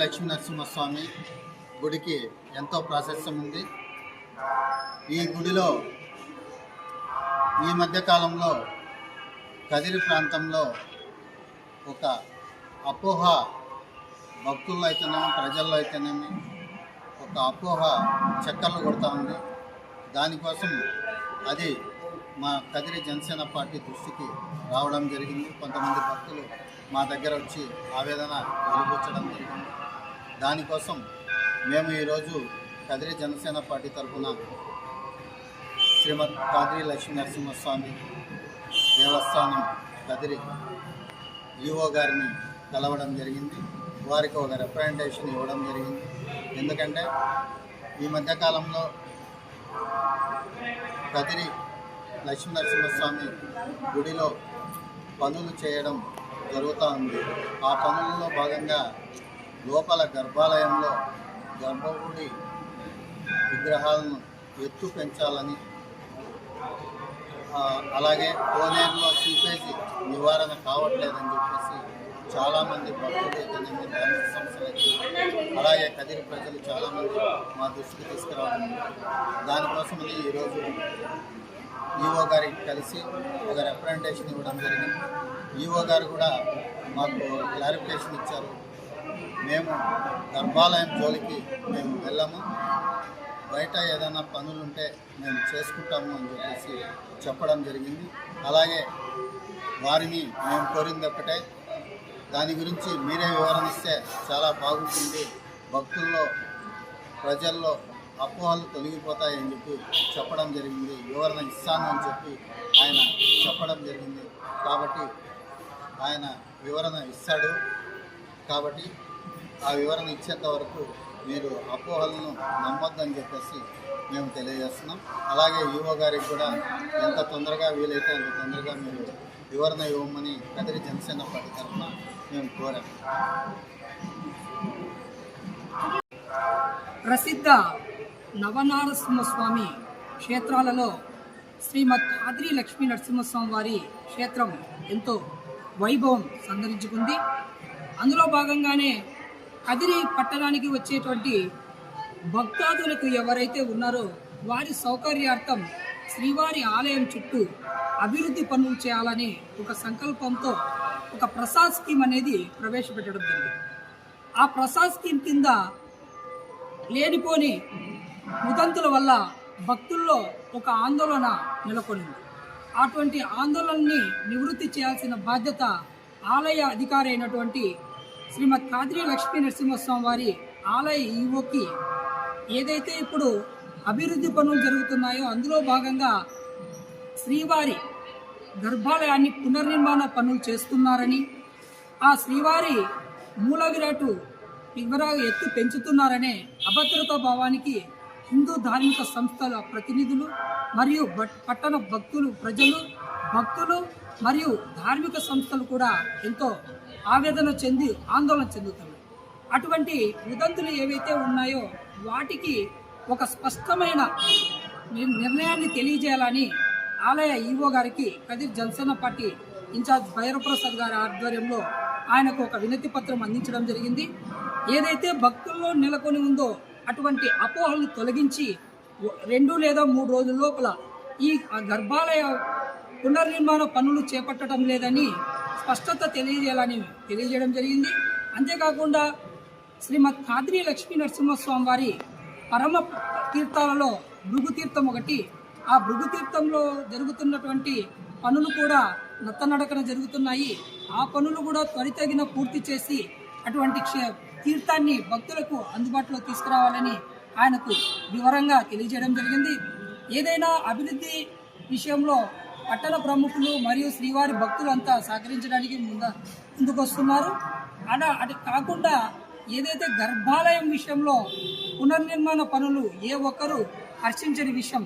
లక్ష్మీనరసింహస్వామి గుడికి ఎంతో ప్రాశస్త్యం ఉంది. ఈ గుడిలో ఈ మధ్యకాలంలో కదిరి ప్రాంతంలో ఒక అపోహ భక్తుల్లో అయితేనేమి ప్రజల్లో అయితేనేమి ఒక అపోహ చక్కర్లు కొడతా ఉంది. దానికోసం అది మా కదిరి జనసేన పార్టీ దృష్టికి రావడం జరిగింది. కొంతమంది భక్తులు మా దగ్గర వచ్చి ఆవేదన వెలిబుచ్చడం జరిగింది. దానికోసం మేము ఈరోజు కదిరి జనసేన పార్టీ తరఫున శ్రీమద్ కాదిరి లక్ష్మీనరసింహస్వామి దేవస్థానం కదిరి ఈఓ గారిని కలవడం జరిగింది. వారికి ఒక రిప్రజెంటేషన్ ఇవ్వడం జరిగింది. ఎందుకంటే ఈ మధ్యకాలంలో కదిరి లక్ష్మీనరసింహస్వామి గుడిలో పనులు చేయడం జరుగుతూ ఉంది. ఆ పనులలో భాగంగా లోపల గర్భాలయంలో గర్భగుడి విగ్రహాలను ఎత్తు పెంచాలని, అలాగే కోనేరులో సీపేజీ నివారణ కావట్లేదని చెప్పేసి చాలామంది భక్తులు అయితేనేమి ధార్మిక సంస్థలు అయితే అలాగే కదిరి ప్రజలు చాలామంది మా దృష్టికి తీసుకురావడం. దానికోసమని ఈరోజు ఈఓ గారికి కలిసి ఒక రిప్రజెంటేషన్ ఇవ్వడం జరిగింది. ఈఓ గారు కూడా మాకు క్లారిఫికేషన్ ఇచ్చారు. మేము గర్భాలయం జోలికి మేము వెళ్ళము, బయట ఏదైనా పనులుంటే మేము చేసుకుంటాము అని చెప్పేసి చెప్పడం జరిగింది. అలాగే వారిని మేము కోరింది ఒక్కటే, దాని గురించి మీరే వివరణ ఇస్తే చాలా బాగుంటుంది, భక్తుల్లో ప్రజల్లో అపోహలు తొలగిపోతాయని చెప్పి చెప్పడం జరిగింది. వివరణ ఇస్తాను అని చెప్పి ఆయన చెప్పడం జరిగింది. కాబట్టి ఆయన వివరణ ఇస్తాడు. కాబట్టి ఆ వివరణ ఇచ్చేంత వరకు మీరు అపోహలను నమ్మొద్దని చెప్పేసి మేము తెలియజేస్తున్నాం. అలాగే ఈఓ గారికి కూడా ఎంత తొందరగా వీలైతే అంత తొందరగా మీరు వివరణ ఇవ్వమని కదిరి జనసేన పార్టీ తరఫున మేము కోరాం. ప్రసిద్ధ నవనారసింహస్వామి క్షేత్రాలలో శ్రీమద్ కాదిరి లక్ష్మీనరసింహస్వామి వారి క్షేత్రం ఎంతో వైభవం సంతరించుకుంది. అందులో భాగంగానే కదిరి పట్టణానికి వచ్చేటువంటి భక్తాదులకు ఎవరైతే ఉన్నారో వారి సౌకర్యార్థం శ్రీవారి ఆలయం చుట్టూ అభివృద్ధి పనులు చేయాలని ఒక సంకల్పంతో ఒక ప్రసాద్ స్కీమ్ అనేది ప్రవేశపెట్టడం జరిగింది. ఆ ప్రసాద్ స్కీమ్ కింద లేనిపోని ఉదంతుల వల్ల భక్తుల్లో ఒక ఆందోళన నెలకొనింది. అటువంటి ఆందోళనని నివృత్తి చేయాల్సిన బాధ్యత ఆలయ అధికారి అయినటువంటి శ్రీమద్ కాదిరి లక్ష్మీనరసింహస్వామి వారి ఆలయ ఈవోకి ఏదైతే ఇప్పుడు అభివృద్ధి పనులు జరుగుతున్నాయో అందులో భాగంగా శ్రీవారి గర్భాలయాన్ని పునర్నిర్మాణ పనులు చేస్తున్నారని, ఆ శ్రీవారి మూల విరాటు విగ్రహ ఎత్తు పెంచుతున్నారనే అభద్రతా భావానికి హిందూ ధార్మిక సంస్థల ప్రతినిధులు మరియు పట్టణ భక్తులు మరియు ధార్మిక సంస్థలు కూడా ఎంతో ఆవేదన చెంది ఆందోళన చెందుతున్నారు. అటువంటి ఉదంతులు ఏవైతే ఉన్నాయో వాటికి ఒక స్పష్టమైన నిర్ణయాన్ని తెలియజేయాలని ఆలయ ఈవో గారికి కదిరి జనసేన పార్టీ ఇన్ఛార్జ్ భైరవప్రసాద్ గారి ఆధ్వర్యంలో ఆయనకు ఒక వినతి పత్రం అందించడం జరిగింది. ఏదైతే భక్తుల్లో నెలకొని ఉందో అటువంటి అపోహలను తొలగించి 2 లేదా 3 రోజుల లోపల ఈ గర్భాలయ పునర్నిర్మాణ పనులు చేపట్టడం లేదని స్పష్టత తెలియజేయడం జరిగింది. అంతేకాకుండా శ్రీమద్ కాదిరి లక్ష్మీనరసింహస్వామి వారి పరమ తీర్థాలలో భృగుతీర్థం ఒకటి, ఆ భృగుతీర్థంలో జరుగుతున్నటువంటి పనులు కూడా నత్తనడకన జరుగుతున్నాయి. ఆ పనులు కూడా త్వరితగిన పూర్తి చేసి అటువంటి తీర్థాన్ని భక్తులకు అందుబాటులో తీసుకురావాలని ఆయనకు వివరంగా తెలియజేయడం జరిగింది. ఏదైనా అభివృద్ధి విషయంలో పట్టణ ప్రముఖులు మరియు శ్రీవారి భక్తులు అంతా సహకరించడానికి ముందుకొస్తున్నారు. అది కాకుండా ఏదైతే గర్భాలయం విషయంలో పునర్నిర్మాణ పనులు ఏ ఒక్కరూ హర్షించని విషయం,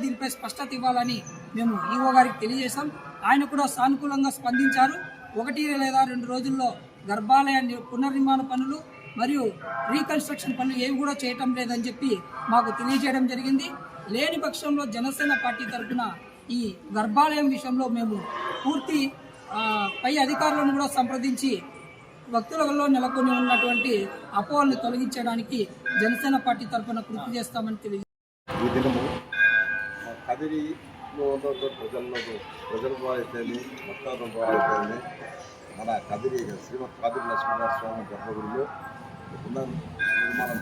దీనిపై స్పష్టత ఇవ్వాలని మేము ఈవో గారికి తెలియజేశాం. ఆయన కూడా సానుకూలంగా స్పందించారు. 1 లేదా 2 రోజుల్లో గర్భాలయాన్ని పునర్నిర్మాణ పనులు మరియు రీకన్స్ట్రక్షన్ పనులు ఏవి కూడా చేయటం లేదని చెప్పి మాకు తెలియజేయడం జరిగింది. లేని పక్షంలో జనసేన పార్టీ తరఫున ఈ గర్భాలయం విషయంలో మేము పూర్తి పై అధికారులను కూడా సంప్రదించి భక్తులలో నెలకొని ఉన్నటువంటి అపోహల్ని తొలగించడానికి జనసేన పార్టీ తరఫున కృషి చేస్తామని తెలియజేస్తారు. ఈ దినము కదిరిలో ప్రజల ద్వారా అయితేనే భక్తాదుల ద్వారా అయితేనే మన కదిరి శ్రీమద్ కాదిరి లక్ష్మీనరసింహ స్వామి గర్భగుడిలో నిర్మాణం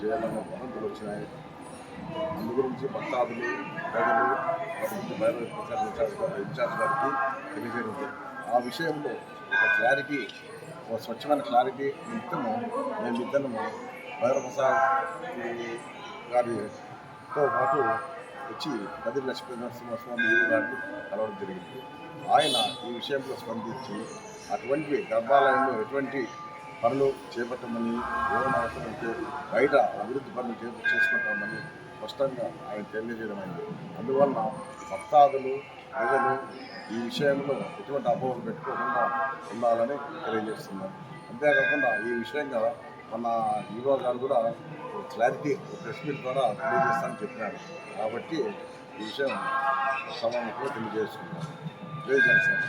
చేయాలన్న వదంతులు వచ్చినాయి. అందు గురించి భక్తాదులు ప్రజలు భైరవ ప్రసాద్ ఇన్ఛార్జ్ గారికి తెలియజేయడం. ఆ విషయంలో ఒక క్లారిటీ, ఒక స్వచ్ఛమైన క్లారిటీ నిమిత్తము మేము ఇద్దరము భైరవ ప్రసాద్ గారితో పాటు వచ్చి కదిరి లక్ష్మీనరసింహస్వామి గారిని కలవడం జరిగింది. ఆయన ఈ విషయంలో స్పందించి అటువంటి గర్భాలయంలో ఎటువంటి పనులు చేపట్టమని, ఏమైనా అవసరం ఉంటే బయట అభివృద్ధి పనులు చేసుకుంటామని స్పష్టంగా ఆయన తెలియజేయడం అయింది. అందువలన భక్తాదులు ప్రజలు ఈ విషయంలో ఎటువంటి అపోహలు పెట్టుకోకుండా ఉండాలని తెలియజేస్తున్నారు. అంతేకాకుండా ఈ విషయంగా మన యువ గారు కూడా క్లారిటీ ప్రెస్ మీట్ ద్వారా తెలియజేస్తానని చెప్పినాడు. కాబట్టి ఈ విషయం సమావేశంలో తెలియజేస్తున్నాను. జై జనసేన.